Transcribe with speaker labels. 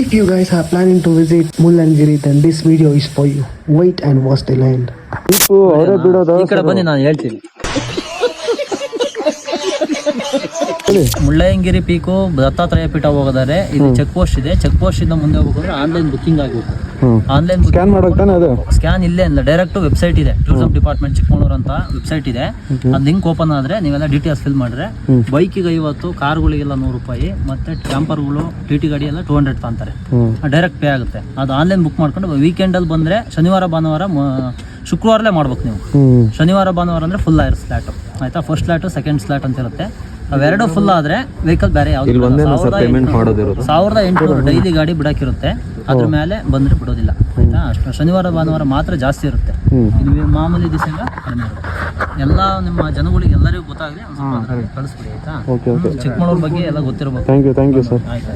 Speaker 1: If you guys are planning to visit Mullangiri, then this video is for you. Wait and watch the land.
Speaker 2: ಅವರೇ ಬಿಡೋದು
Speaker 3: ಈ ಕಡೆ ಬನ್ನಿ, ನಾನು ಹೇಳ್ತೀನಿ. ಮುಳ್ಳಯ್ಯನಗಿರಿ ಪೀಕು ದತ್ತಾತ್ರೇಯ ಪೀಠ ಹೋಗೋದಾರೆ ಇಲ್ಲಿ ಚೆಕ್ ಪೋಸ್ಟ್ ಇದೆ. ಚೆಕ್ ಪೋಸ್ಟ್ ಇಂದ ಮುಂದೆ ಹೋಗೋದ್ರೆ ಆನ್ಲೈನ್ ಬುಕ್ಕಿಂಗ್ ಆಗಬೇಕು. ಆನ್ಲೈನ್
Speaker 2: ಸ್ಕ್ಯಾನ್ ಮಾಡೋಕೆ ತಾನೆ ಅದು?
Speaker 3: ಸ್ಕ್ಯಾನ್ ಇಲ್ಲೇ ಇಲ್ಲ, ಡೈರೆಕ್ಟ್ ವೆಬ್ಸೈಟ್ ಇದೆ. ಟೂರಿಸಂ ಡಿಪಾರ್ಟ್ಮೆಂಟ್ ಚಿಕ್ಕಮಗಳೂರು ಅಂತ ವೆಬ್ಸೈಟ್ ಇದೆ. ಅದು ಲಿಂಕ್ ಓಪನ್ ಆದ್ರೆ ನೀವೆಲ್ಲ ಡೀಟೇಲ್ಸ್ ಫಿಲ್ ಮಾಡಿದ್ರೆ ಬೈಕಿಗೆ 50, ಕಾರ್ಗಳಿಗೆಲ್ಲ 100 ರೂಪಾಯಿ, ಮತ್ತೆ ಕ್ಯಾಂಪರ್ಗಳು ಟಿ ಗಾಡಿ ಎಲ್ಲ 200 ತಾಂತಾರೆ. ಡೈರೆಕ್ಟ್ ಪೇ ಆಗುತ್ತೆ. ಅದು ಆನ್ಲೈನ್ ಬುಕ್ ಮಾಡ್ಕೊಂಡು ವೀಕೆಂಡ್ ಅಲ್ಲಿ ಬಂದ್ರೆ ಶನಿವಾರ ಭಾನುವಾರ ಶುಕ್ರವಾರಲೇ ಮಾಡ್ಬೇಕು ನೀವು. ಶನಿವಾರ ಭಾನುವಾರ ಅಂದ್ರೆ ಫುಲ್ ಆಯಿರ್ ಸ್ಲಾಟ್ ಆಯ್ತಾ. ಫಸ್ಟ್ ಸ್ಲಾಟ್ ಸೆಕೆಂಡ್ ಸ್ಲಾಟ್ ಅಂತ ಇರುತ್ತೆ. ಅವೆರಡು ಫುಲ್ ಆದ್ರೆ ವೆಹಿಕಲ್ ಬೇರೆ ಯಾವ್ದು 1800 ಡೈಲಿ ಗಾಡಿ ಬಿಡಕ್ಕಿರುತ್ತೆ. ಅದ್ರ ಮೇಲೆ ಬಂದ್ರೆ ಬಿಡೋದಿಲ್ಲ ಆಯ್ತಾ. ಅಷ್ಟು ಶನಿವಾರ ಭಾನುವಾರ ಮಾತ್ರ ಜಾಸ್ತಿ ಇರುತ್ತೆ. ಇದು ಮಾಮೂಲಿ ದಿವಸ ಕಡಿಮೆ ಇರುತ್ತೆ. ಎಲ್ಲ ನಿಮ್ಮ ಜನಗಳಿಗೆ ಎಲ್ಲರಿಗೂ ಗೊತ್ತಾಗಲಿ ಕಳಿಸ್ಬಿಡಿ ಆಯ್ತಾ. ಚಿಕ್ಕಮಗಳೂರು ಬಗ್ಗೆ ಎಲ್ಲ ಗೊತ್ತಿರಬೇಕು.
Speaker 2: Thank you sir.
Speaker 3: ಆಯ್ತು.